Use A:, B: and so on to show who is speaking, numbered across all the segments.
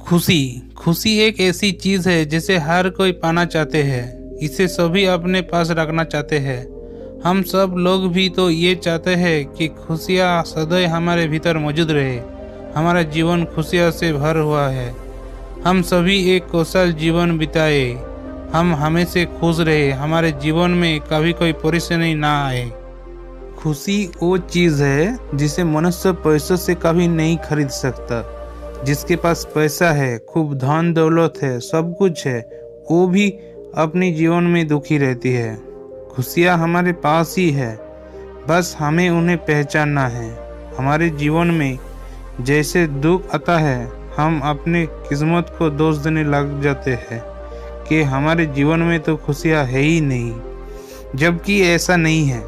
A: खुशी खुशी एक ऐसी चीज है जिसे हर कोई पाना चाहते हैं। इसे सभी अपने पास रखना चाहते हैं। हम सब लोग भी तो ये चाहते हैं कि खुशियाँ सदैव हमारे भीतर मौजूद रहे। हमारा जीवन खुशियों से भर हुआ है। हम सभी एक कौशल जीवन बिताए। हम हमेशा खुश रहे। हमारे जीवन में कभी कोई परेशानी ना आए। खुशी वो चीज़ है जिसे मनुष्य पैसों से कभी नहीं खरीद सकता। जिसके पास पैसा है, खूब धन दौलत है, सब कुछ है, वो भी अपने जीवन में दुखी रहती है। खुशियाँ हमारे पास ही है, बस हमें उन्हें पहचानना है। हमारे जीवन में जैसे दुख आता है, हम अपने किस्मत को दोष देने लग जाते हैं कि हमारे जीवन में तो खुशियाँ है ही नहीं, जबकि ऐसा नहीं है।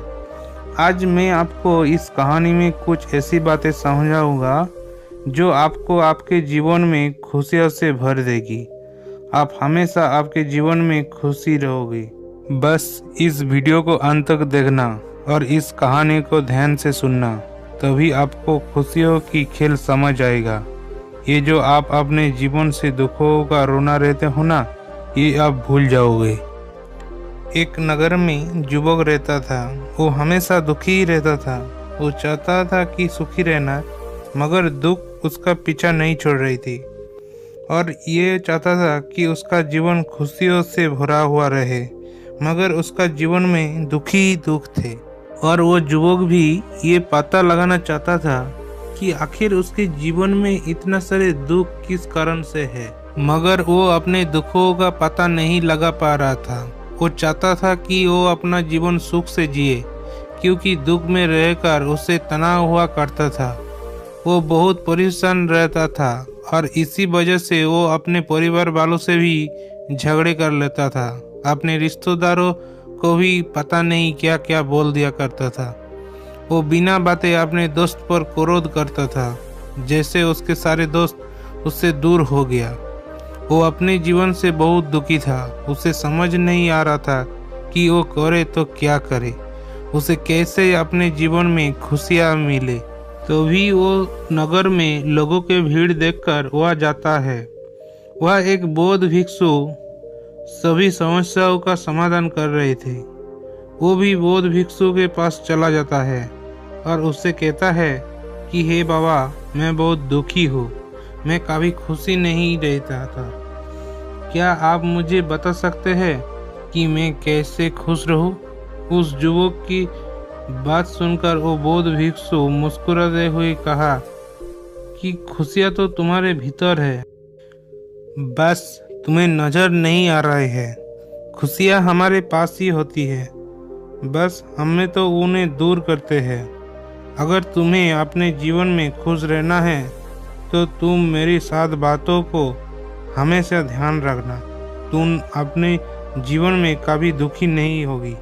A: आज मैं आपको इस कहानी में कुछ ऐसी बातें समझाऊंगा जो आपको आपके जीवन में खुशियों से भर देगी। आप हमेशा आपके जीवन में खुशी रहोगे। बस इस वीडियो को अंत तक देखना और इस कहानी को ध्यान से सुनना, तभी आपको खुशियों की खेल समझ आएगा। ये जो आप अपने जीवन से दुखों का रोना रहते हो ना, ये आप भूल जाओगे। एक नगर में युवक रहता था। वो हमेशा दुखी ही रहता था। वो चाहता था कि सुखी रहना, मगर दुख उसका पीछा नहीं छोड़ रही थी। और ये चाहता था कि उसका जीवन खुशियों से भरा हुआ रहे, मगर उसका जीवन में दुखी ही दुख थे। और वो युवक भी ये पता लगाना चाहता था कि आखिर उसके जीवन में इतना सारे दुख किस कारण से है, मगर वो अपने दुखों का पता नहीं लगा पा रहा था। वो चाहता था कि वो अपना जीवन सुख से जिए, क्योंकि दुख में रहकर उसे तनाव हुआ करता था। वो बहुत परेशान रहता था और इसी वजह से वो अपने परिवार वालों से भी झगड़े कर लेता था। अपने रिश्तेदारों को भी पता नहीं क्या क्या बोल दिया करता था। वो बिना बातें अपने दोस्त पर क्रोध करता था, जैसे उसके सारे दोस्त उससे दूर हो गया। वो अपने जीवन से बहुत दुखी था। उसे समझ नहीं आ रहा था कि वो करे तो क्या करे, उसे कैसे अपने जीवन में खुशियाँ मिले। तो भी वो नगर में लोगों के भीड़ देखकर वह जाता है। वह एक बौद्ध भिक्षु सभी समस्याओं का समाधान कर रहे थे। वो भी बौद्ध भिक्षु के पास चला जाता है और उससे कहता है कि हे बाबा, मैं बहुत दुखी हूँ। मैं कभी खुशी नहीं रहता था। क्या आप मुझे बता सकते हैं कि मैं कैसे खुश रहूं? उस युवक की बात सुनकर वो बौद्ध भिक्षु मुस्कुराते हुए कहा कि खुशियाँ तो तुम्हारे भीतर है, बस तुम्हें नजर नहीं आ रहे हैं। खुशियाँ हमारे पास ही होती है, बस हमें तो उन्हें दूर करते हैं। अगर तुम्हें अपने जीवन में खुश रहना है तो तुम मेरी 7 बातों को हमेशा ध्यान रखना। तुम अपने जीवन में कभी दुखी नहीं होगी।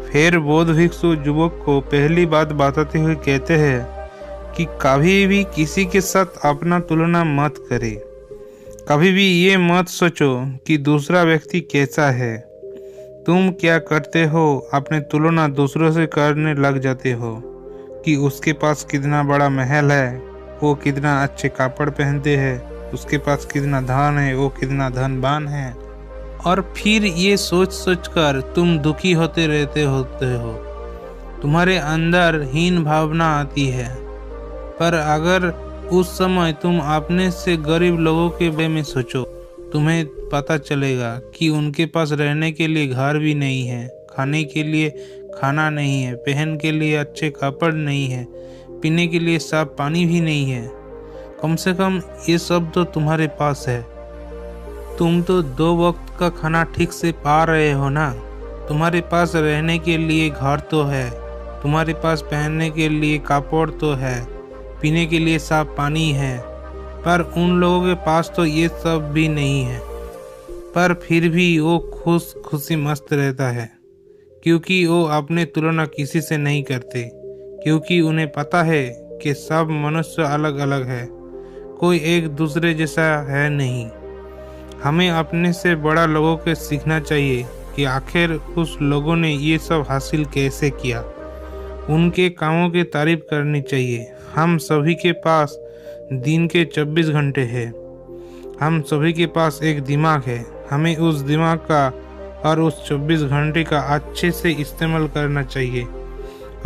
A: फिर बौद्ध भिक्षु युवक को पहली बात बताते हुए कहते हैं कि कभी भी किसी के साथ अपना तुलना मत करे। कभी भी ये मत सोचो कि दूसरा व्यक्ति कैसा है। तुम क्या करते हो, अपने तुलना दूसरों से करने लग जाते हो कि उसके पास कितना बड़ा महल है, वो कितना अच्छे कपड़े पहनते हैं, उसके पास कितना धन है, वो कितना धनवान है। और फिर ये सोच सोच कर तुम दुखी होते होते हो। तुम्हारे अंदर हीन भावना आती है। पर अगर उस समय तुम अपने से गरीब लोगों के बारे में सोचो, तुम्हें पता चलेगा कि उनके पास रहने के लिए घर भी नहीं है, खाने के लिए खाना नहीं है, पहन के लिए अच्छे कपड़े नहीं है, पीने के लिए साफ पानी भी नहीं है। कम से कम ये सब तो तुम्हारे पास है। तुम तो 2 वक्त का खाना ठीक से पा रहे हो ना। तुम्हारे पास रहने के लिए घर तो है, तुम्हारे पास पहनने के लिए कपड़ तो है, पीने के लिए साफ पानी है। पर उन लोगों के पास तो ये सब भी नहीं है। पर फिर भी वो खुशी मस्त रहता है, क्योंकि वो अपने तुलना किसी से नहीं करते, क्योंकि उन्हें पता है कि सब मनुष्य अलग अलग है, कोई एक दूसरे जैसा है नहीं। हमें अपने से बड़ा लोगों के सीखना चाहिए कि आखिर उस लोगों ने ये सब हासिल कैसे किया। उनके कामों की तारीफ करनी चाहिए। हम सभी के पास दिन के 24 घंटे हैं। हम सभी के पास एक दिमाग है, हमें उस दिमाग का और उस 24 घंटे का अच्छे से इस्तेमाल करना चाहिए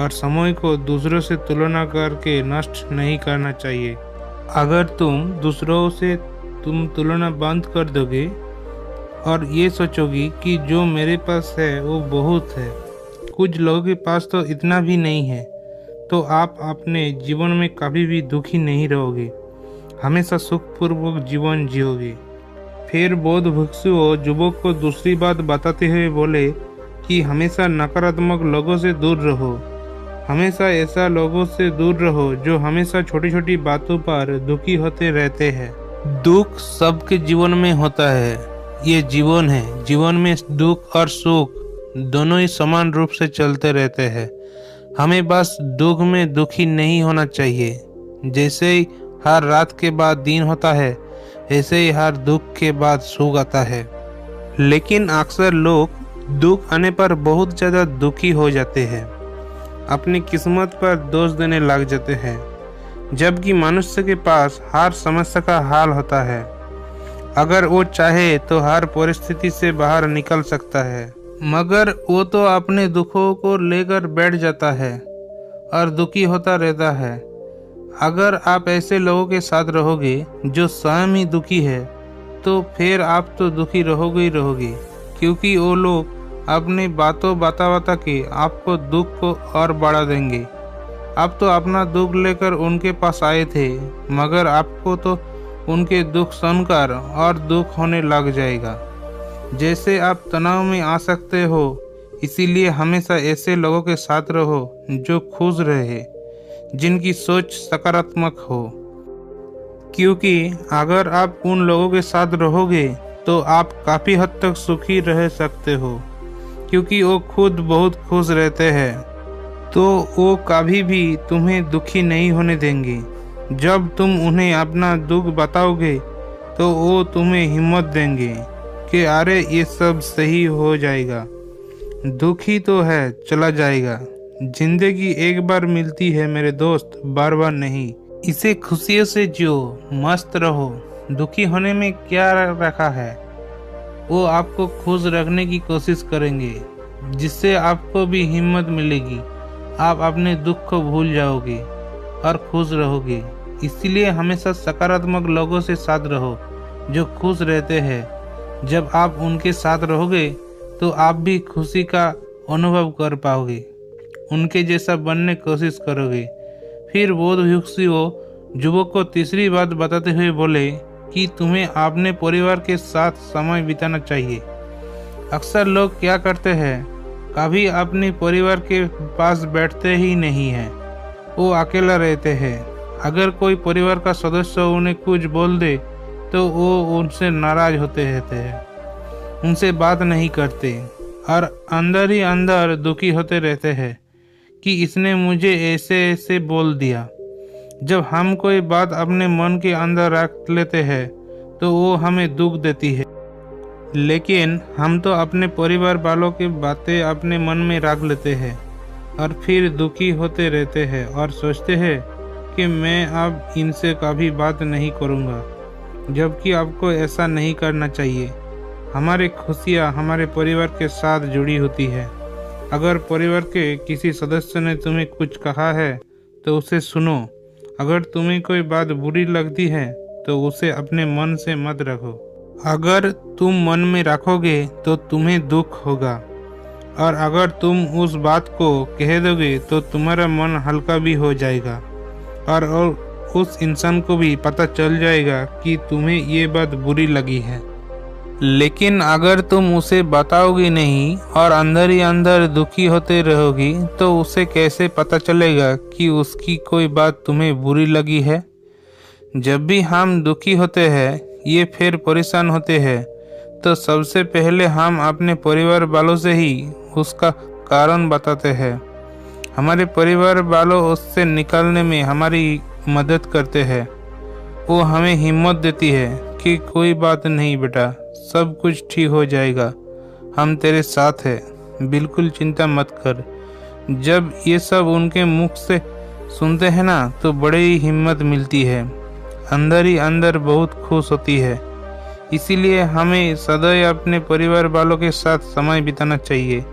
A: और समय को दूसरों से तुलना करके नष्ट नहीं करना चाहिए। अगर दूसरों से तुम तुलना बंद कर दोगे और ये सोचोगी कि जो मेरे पास है वो बहुत है, कुछ लोगों के पास तो इतना भी नहीं है, तो आप अपने जीवन में कभी भी दुखी नहीं रहोगे, हमेशा सुखपूर्वक जीवन जियोगे। फिर बौद्ध भिक्षु युवक को दूसरी बात बताते हुए बोले कि हमेशा नकारात्मक लोगों से दूर रहो, हमेशा ऐसा लोगों से दूर रहो जो हमेशा छोटी छोटी बातों पर दुखी होते रहते हैं। दुख सबके जीवन में होता है, ये जीवन है। जीवन में दुख और सुख दोनों ही समान रूप से चलते रहते हैं। हमें बस दुख में दुखी नहीं होना चाहिए। जैसे ही हर रात के बाद दिन होता है, ऐसे ही हर दुख के बाद सुख आता है। लेकिन अक्सर लोग दुख आने पर बहुत ज़्यादा दुखी हो जाते हैं, अपनी किस्मत पर दोष देने लग जाते हैं, जबकि मनुष्य के पास हर समस्या का हल होता है। अगर वो चाहे तो हर परिस्थिति से बाहर निकल सकता है, मगर वो तो अपने दुखों को लेकर बैठ जाता है और दुखी होता रहता है। अगर आप ऐसे लोगों के साथ रहोगे जो स्वयं ही दुखी है, तो फिर आप तो दुखी रहोगे ही रहोगे, क्योंकि वो लोग अपनी बातों बता के आपको दुख को और बढ़ा देंगे। आप तो अपना दुख लेकर उनके पास आए थे, मगर आपको तो उनके दुख सुनकर और दुख होने लग जाएगा। जैसे आप तनाव में आ सकते हो, इसीलिए हमेशा ऐसे लोगों के साथ रहो जो खुश रहे, जिनकी सोच सकारात्मक हो, क्योंकि अगर आप उन लोगों के साथ रहोगे तो आप काफ़ी हद तक सुखी रह सकते हो, क्योंकि वो खुद बहुत खुश रहते हैं, तो वो कभी भी तुम्हें दुखी नहीं होने देंगे। जब तुम उन्हें अपना दुख बताओगे तो वो तुम्हें हिम्मत देंगे कि अरे ये सब सही हो जाएगा, दुखी तो है चला जाएगा, जिंदगी एक बार मिलती है मेरे दोस्त, बार बार नहीं। इसे खुशियों से जियो, मस्त रहो। दुखी होने में क्या रखा है, वो आपको खुश रखने की कोशिश करेंगे, जिससे आपको भी हिम्मत मिलेगी। आप अपने दुख को भूल जाओगे और खुश रहोगे। इसीलिए हमेशा सकारात्मक लोगों से साथ रहो जो खुश रहते हैं। जब आप उनके साथ रहोगे तो आप भी खुशी का अनुभव कर पाओगे, उनके जैसा बनने की कोशिश करोगे। फिर बौद्ध भिक्षु युवक को तीसरी बात बताते हुए बोले कि तुम्हें अपने परिवार के साथ समय बिताना चाहिए। अक्सर लोग क्या करते हैं, कभी अपने परिवार के पास बैठते ही नहीं हैं, वो अकेला रहते हैं। अगर कोई परिवार का सदस्य उन्हें कुछ बोल दे तो वो उनसे नाराज होते रहते हैं, उनसे बात नहीं करते और अंदर ही अंदर दुखी होते रहते हैं कि इसने मुझे ऐसे ऐसे बोल दिया। जब हम कोई बात अपने मन के अंदर रख लेते हैं तो वो हमें दुख देती है, लेकिन हम तो अपने परिवार वालों की बातें अपने मन में रख लेते हैं और फिर दुखी होते रहते हैं और सोचते हैं कि मैं अब इनसे कभी बात नहीं करूँगा, जबकि आपको ऐसा नहीं करना चाहिए। हमारी खुशियाँ हमारे परिवार के साथ जुड़ी होती है। अगर परिवार के किसी सदस्य ने तुम्हें कुछ कहा है तो उसे सुनो। अगर तुम्हें कोई बात बुरी लगती है तो उसे अपने मन से मत रखो। अगर तुम मन में रखोगे तो तुम्हें दुख होगा, और अगर तुम उस बात को कह दोगे तो तुम्हारा मन हल्का भी हो जाएगा और उस इंसान को भी पता चल जाएगा कि तुम्हें ये बात बुरी लगी है। लेकिन अगर तुम उसे बताओगी नहीं और अंदर ही अंदर दुखी होते रहोगी तो उसे कैसे पता चलेगा कि उसकी कोई बात तुम्हें बुरी लगी है। जब भी हम दुखी होते हैं, ये फिर परेशान होते हैं, तो सबसे पहले हम अपने परिवार वालों से ही उसका कारण बताते हैं। हमारे परिवार वालों उससे निकलने में हमारी मदद करते हैं। वो हमें हिम्मत देती है कि कोई बात नहीं बेटा, सब कुछ ठीक हो जाएगा, हम तेरे साथ हैं, बिल्कुल चिंता मत कर। जब ये सब उनके मुख से सुनते हैं ना तो बड़ी ही हिम्मत मिलती है, अंदर ही अंदर बहुत खुश होती है इसीलिए हमें सदैव अपने परिवार वालों के साथ समय बिताना चाहिए।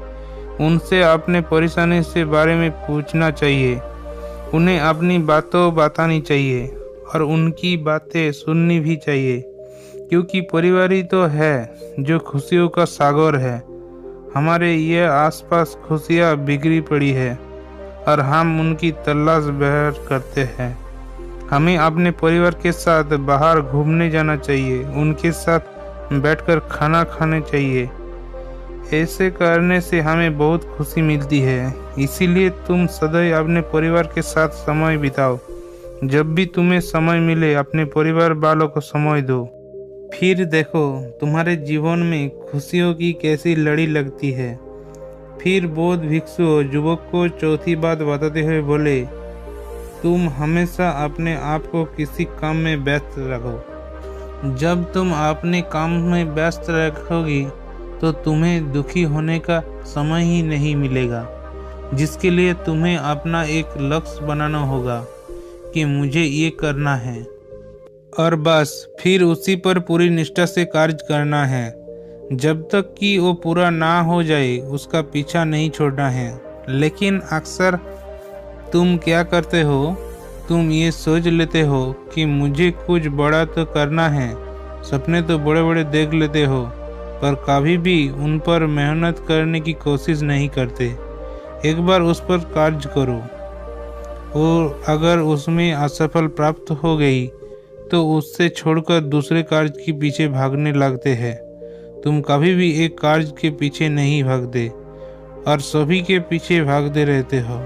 A: उनसे अपने परेशानी से बारे में पूछना चाहिए, उन्हें अपनी बातों बतानी चाहिए और उनकी बातें सुननी भी चाहिए, क्योंकि परिवार ही तो है जो खुशियों का सागर है। हमारे ये आसपास खुशियाँ बिखरी पड़ी है और हम उनकी तलाश बहर करते हैं। हमें अपने परिवार के साथ बाहर घूमने जाना चाहिए, उनके साथ बैठकर खाना खाने चाहिए। ऐसे करने से हमें बहुत खुशी मिलती है। इसीलिए तुम सदैव अपने परिवार के साथ समय बिताओ। जब भी तुम्हें समय मिले अपने परिवार वालों को समय दो। फिर देखो तुम्हारे जीवन में खुशियों की कैसी लड़ी लगती है। फिर बौद्ध भिक्षु युवक को चौथी बात बताते हुए बोले, तुम हमेशा अपने आप को किसी काम में व्यस्त रखो। जब तुम अपने काम में व्यस्त रखोगी तो तुम्हें दुखी होने का समय ही नहीं मिलेगा, जिसके लिए तुम्हें अपना एक लक्ष्य बनाना होगा कि मुझे ये करना है और बस फिर उसी पर पूरी निष्ठा से कार्य करना है। जब तक कि वो पूरा ना हो जाए उसका पीछा नहीं छोड़ना है। लेकिन अक्सर तुम क्या करते हो, तुम ये सोच लेते हो कि मुझे कुछ बड़ा तो करना है, सपने तो बड़े बड़े देख लेते हो, पर कभी भी उन पर मेहनत करने की कोशिश नहीं करते। एक बार उस पर कार्य करो और अगर उसमें असफल प्राप्त हो गई तो उससे छोड़कर दूसरे कार्य के पीछे भागने लगते हैं। तुम कभी भी एक कार्य के पीछे नहीं भागते और सभी के पीछे भागते रहते हो,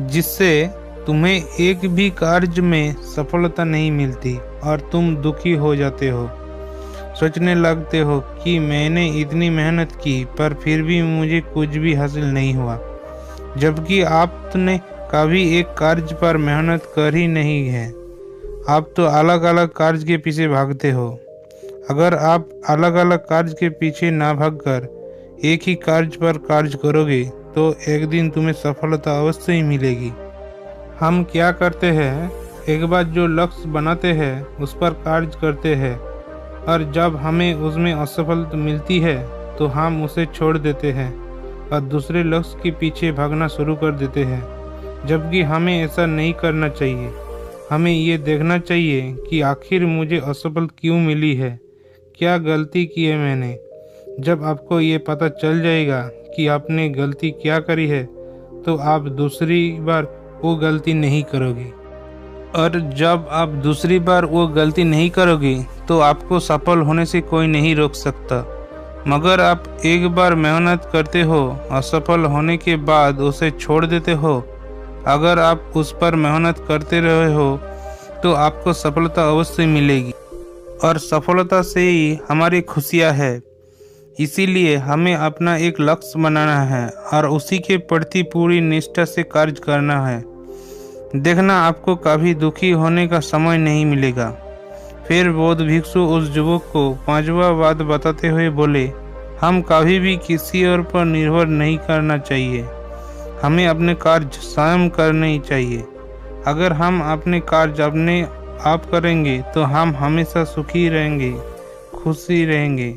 A: जिससे तुम्हें एक भी कार्य में सफलता नहीं मिलती और तुम दुखी हो जाते हो। सोचने लगते हो कि मैंने इतनी मेहनत की पर फिर भी मुझे कुछ भी हासिल नहीं हुआ, जबकि आपने कभी एक कार्य पर मेहनत कर ही नहीं है। आप तो अलग अलग कार्य के पीछे भागते हो। अगर आप अलग अलग कार्य के पीछे ना भागकर एक ही कार्य पर कार्य करोगे तो एक दिन तुम्हें सफलता अवश्य ही मिलेगी। हम क्या करते हैं, एक बार जो लक्ष्य बनाते हैं उस पर कार्य करते हैं और जब हमें उसमें असफलता मिलती है तो हम उसे छोड़ देते हैं और दूसरे लक्ष्य के पीछे भागना शुरू कर देते हैं, जबकि हमें ऐसा नहीं करना चाहिए। हमें ये देखना चाहिए कि आखिर मुझे असफल क्यों मिली है, क्या गलती की है मैंने। जब आपको ये पता चल जाएगा कि आपने गलती क्या करी है तो आप दूसरी बार वो गलती नहीं करोगे, और जब आप दूसरी बार वो गलती नहीं करोगे तो आपको सफल होने से कोई नहीं रोक सकता। मगर आप एक बार मेहनत करते हो, असफल होने के बाद उसे छोड़ देते हो। अगर आप उस पर मेहनत करते रहे हो तो आपको सफलता अवश्य मिलेगी और सफलता से ही हमारी खुशियाँ है। इसीलिए हमें अपना एक लक्ष्य बनाना है और उसी के प्रति पूरी निष्ठा से कार्य करना है। देखना आपको कभी दुखी होने का समय नहीं मिलेगा। फिर बौद्ध भिक्षु उस युवक को पांचवा बात बताते हुए बोले, हम कभी भी किसी और पर निर्भर नहीं करना चाहिए। हमें अपने कार्य स्वयं करने चाहिए। अगर हम अपने कार्य अपने आप करेंगे तो हम हमेशा सुखी रहेंगे, खुशी रहेंगे।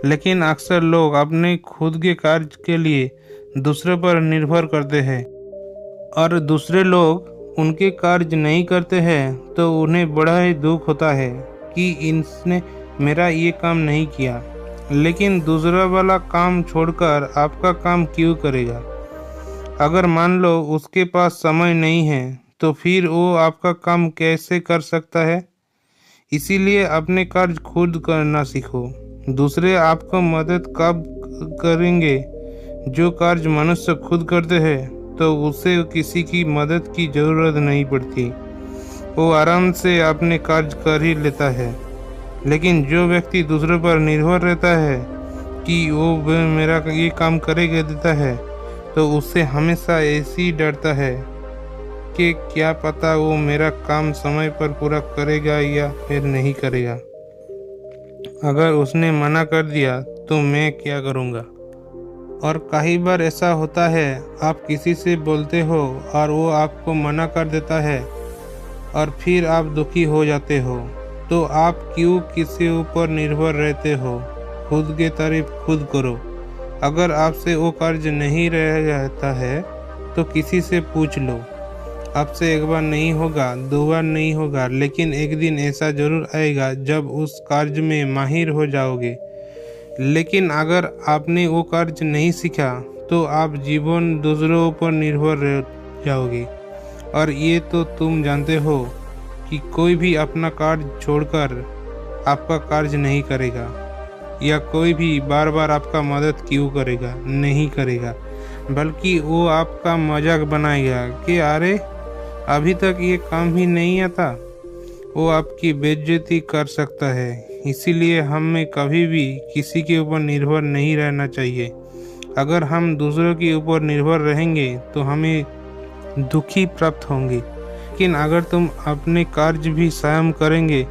A: लेकिन अक्सर लोग अपने खुद के कार्य के लिए दूसरे पर निर्भर करते हैं और दूसरे लोग उनके कार्य नहीं करते हैं तो उन्हें बड़ा ही दुख होता है कि इसने मेरा ये काम नहीं किया। लेकिन दूसरा वाला काम छोड़कर आपका काम क्यों करेगा? अगर मान लो उसके पास समय नहीं है तो फिर वो आपका काम कैसे कर सकता है? इसीलिए अपने कार्य खुद करना सीखो। दूसरे आपको मदद कब करेंगे? जो कार्य मनुष्य खुद करते हैं तो उसे किसी की मदद की जरूरत नहीं पड़ती, वो आराम से अपने कार्य कर ही लेता है। लेकिन जो व्यक्ति दूसरों पर निर्भर रहता है कि वो मेरा ये काम करेगा देता है तो उससे हमेशा ऐसी डरता है कि क्या पता वो मेरा काम समय पर पूरा करेगा या फिर नहीं करेगा। अगर उसने मना कर दिया तो मैं क्या करूँगा? और कई बार ऐसा होता है, आप किसी से बोलते हो और वो आपको मना कर देता है और फिर आप दुखी हो जाते हो। तो आप क्यों किसी ऊपर निर्भर रहते हो? खुद की तारीफ खुद करो। अगर आपसे वो कर्ज नहीं रह जाता है तो किसी से पूछ लो। आपसे एक बार नहीं होगा, दो बार नहीं होगा, लेकिन एक दिन ऐसा जरूर आएगा जब उस कर्ज में माहिर हो जाओगे। लेकिन अगर आपने वो कर्ज नहीं सीखा तो आप जीवन दूसरों पर निर्भर रह जाओगे। और ये तो तुम जानते हो कि कोई भी अपना कर्ज छोड़कर आपका कर्ज नहीं करेगा, या कोई भी बार बार आपका मदद क्यों करेगा? नहीं करेगा, बल्कि वो आपका मजाक बनाएगा कि अरे अभी तक ये काम ही नहीं आता। वो आपकी बेइज्जती कर सकता है। इसीलिए हमें कभी भी किसी के ऊपर निर्भर नहीं रहना चाहिए। अगर हम दूसरों के ऊपर निर्भर रहेंगे तो हमें दुखी प्राप्त होंगे, लेकिन अगर तुम अपने कर्ज भी स्वयं करेंगे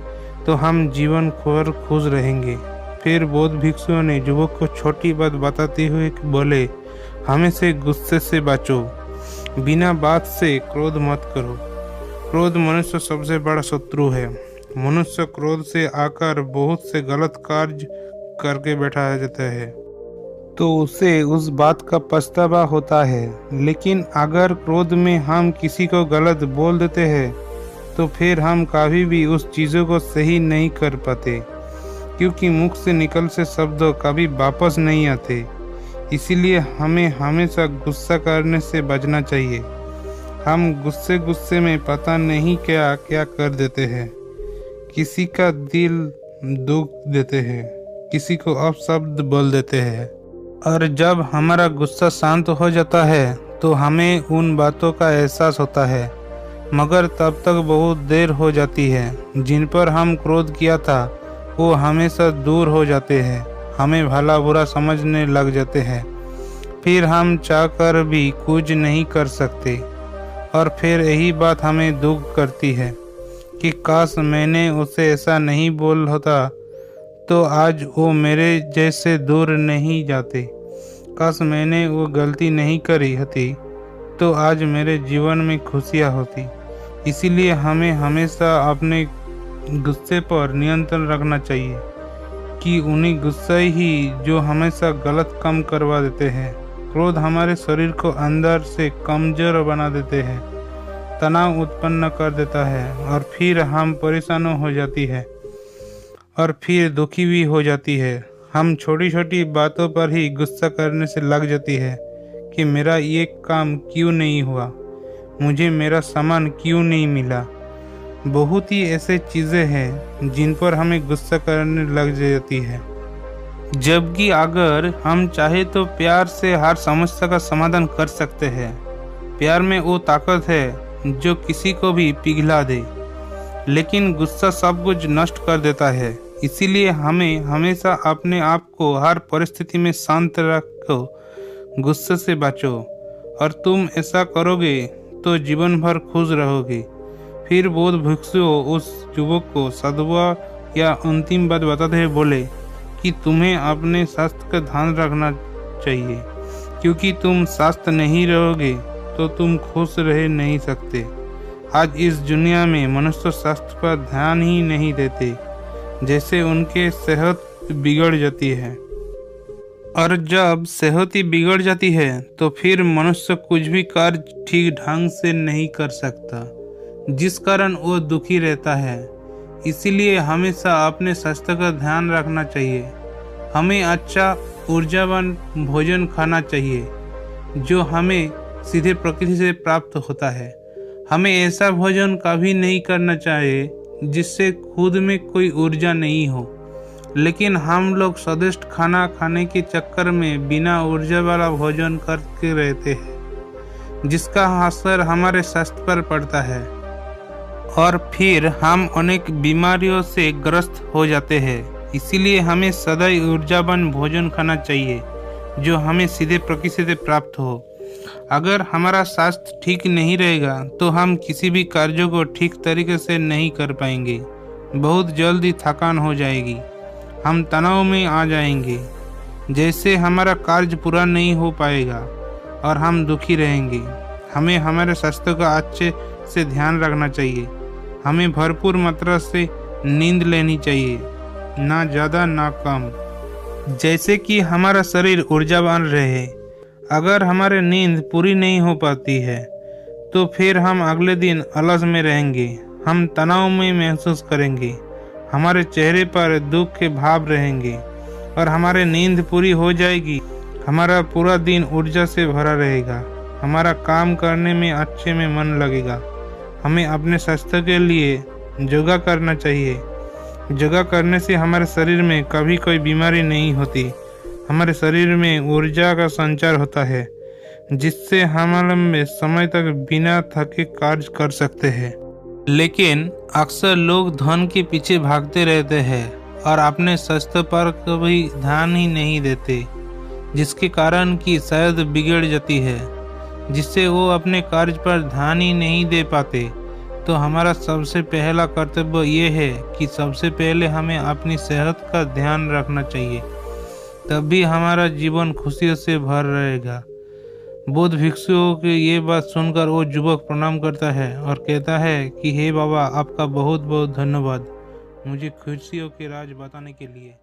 A: तो हम जीवन भर खुश रहेंगे। फिर बौद्ध भिक्षुओं ने युवक को छोटी बात बताते हुए बोले, हमेशा गुस्से से बचो, बिना बात से क्रोध मत करो। क्रोध मनुष्य सबसे बड़ा शत्रु है। मनुष्य क्रोध से आकर बहुत से गलत कार्य करके बैठा जाता है तो उसे उस बात का पछतावा होता है। लेकिन अगर क्रोध में हम किसी को गलत बोल देते हैं तो फिर हम कभी भी उस चीज़ों को सही नहीं कर पाते, क्योंकि मुख से निकल से शब्द कभी वापस नहीं आते। इसीलिए हमें हमेशा गुस्सा करने से बचना चाहिए। हम गुस्से में पता नहीं क्या क्या कर देते हैं। किसी का दिल दुख देते हैं, किसी को अपशब्द बोल देते हैं, और जब हमारा गुस्सा शांत हो जाता है तो हमें उन बातों का एहसास होता है, मगर तब तक बहुत देर हो जाती है। जिन पर हम क्रोध किया था वो हमेशा दूर हो जाते हैं, हमें भला बुरा समझने लग जाते हैं। फिर हम चाहकर भी कुछ नहीं कर सकते, और फिर यही बात हमें दुख करती है कि काश मैंने उसे ऐसा नहीं बोल होता तो आज वो मेरे जैसे दूर नहीं जाते। काश मैंने वो गलती नहीं करी होती तो आज मेरे जीवन में खुशियाँ होती। इसीलिए हमें हमेशा अपने गुस्से पर नियंत्रण रखना चाहिए, कि उन्हीं गुस्से ही जो हमेशा गलत काम करवा देते हैं। क्रोध हमारे शरीर को अंदर से कमजोर बना देते हैं, तनाव उत्पन्न कर देता है, और फिर हम परेशान हो जाती है और फिर दुखी भी हो जाती है। हम छोटी छोटी बातों पर ही गुस्सा करने से लग जाती है कि मेरा ये काम क्यों नहीं हुआ, मुझे मेरा सामान क्यों नहीं मिला। बहुत ही ऐसे चीज़ें हैं जिन पर हमें गुस्सा करने लग जाती है, जबकि अगर हम चाहे तो प्यार से हर समस्या का समाधान कर सकते हैं। प्यार में वो ताकत है जो किसी को भी पिघला दे, लेकिन गुस्सा सब कुछ नष्ट कर देता है। इसीलिए हमें हमेशा अपने आप को हर परिस्थिति में शांत रखो, गुस्से से बचो, और तुम ऐसा करोगे तो जीवन भर खुश रहोगे। फिर बौद्ध भिक्षुओं उस युवक को सद्वा या अंतिम बात बताते हुए बोले कि तुम्हें अपने स्वास्थ्य का ध्यान रखना चाहिए, क्योंकि तुम स्वस्थ नहीं रहोगे तो तुम खुश रह नहीं सकते। आज इस दुनिया में मनुष्य स्वास्थ्य पर ध्यान ही नहीं देते, जैसे उनके सेहत बिगड़ जाती है, और जब सेहत ही बिगड़ जाती है तो फिर मनुष्य कुछ भी कार्य ठीक ढंग से नहीं कर सकता, जिस कारण वो दुखी रहता है। इसीलिए हमेशा अपने स्वास्थ्य का ध्यान रखना चाहिए। हमें अच्छा ऊर्जावान भोजन खाना चाहिए जो हमें सीधे प्रकृति से प्राप्त होता है। हमें ऐसा भोजन कभी नहीं करना चाहिए जिससे खुद में कोई ऊर्जा नहीं हो, लेकिन हम लोग स्वादिष्ट खाना खाने के चक्कर में बिना ऊर्जा वाला भोजन करके रहते हैं, जिसका असर हमारे स्वास्थ्य पर पड़ता है, और फिर हम अनेक बीमारियों से ग्रस्त हो जाते हैं। इसीलिए हमें सदैव ऊर्जावान भोजन खाना चाहिए जो हमें सीधे प्रकृति से प्राप्त हो। अगर हमारा स्वास्थ्य ठीक नहीं रहेगा तो हम किसी भी कार्यों को ठीक तरीके से नहीं कर पाएंगे। बहुत जल्दी थकान हो जाएगी, हम तनाव में आ जाएंगे, जैसे हमारा कार्य पूरा नहीं हो पाएगा और हम दुखी रहेंगे। हमें हमारे स्वास्थ्य का अच्छे से ध्यान रखना चाहिए। हमें भरपूर मात्रा से नींद लेनी चाहिए, ना ज़्यादा ना कम, जैसे कि हमारा शरीर ऊर्जावान रहे। अगर हमारी नींद पूरी नहीं हो पाती है तो फिर हम अगले दिन आलस में रहेंगे, हम तनाव में महसूस करेंगे, हमारे चेहरे पर दुख के भाव रहेंगे। और हमारी नींद पूरी हो जाएगी, हमारा पूरा दिन ऊर्जा से भरा रहेगा, हमारा काम करने में अच्छे में मन लगेगा। हमें अपने स्वास्थ्य के लिए योगा करना चाहिए। योगा करने से हमारे शरीर में कभी कोई बीमारी नहीं होती, हमारे शरीर में ऊर्जा का संचार होता है, जिससे हम लंबे समय तक बिना थके कार्य कर सकते हैं। लेकिन अक्सर लोग धन के पीछे भागते रहते हैं और अपने स्वास्थ्य पर कभी ध्यान ही नहीं देते, जिसके कारण की सेहत बिगड़ जाती है, जिससे वो अपने कार्य पर ध्यान ही नहीं दे पाते। तो हमारा सबसे पहला कर्तव्य ये है कि सबसे पहले हमें अपनी सेहत का ध्यान रखना चाहिए, तभी हमारा जीवन खुशियों से भर रहेगा। बौद्ध भिक्षुओं की ये बात सुनकर वो युवक प्रणाम करता है और कहता है कि हे बाबा, आपका बहुत बहुत धन्यवाद मुझे खुशियों के राज बताने के लिए।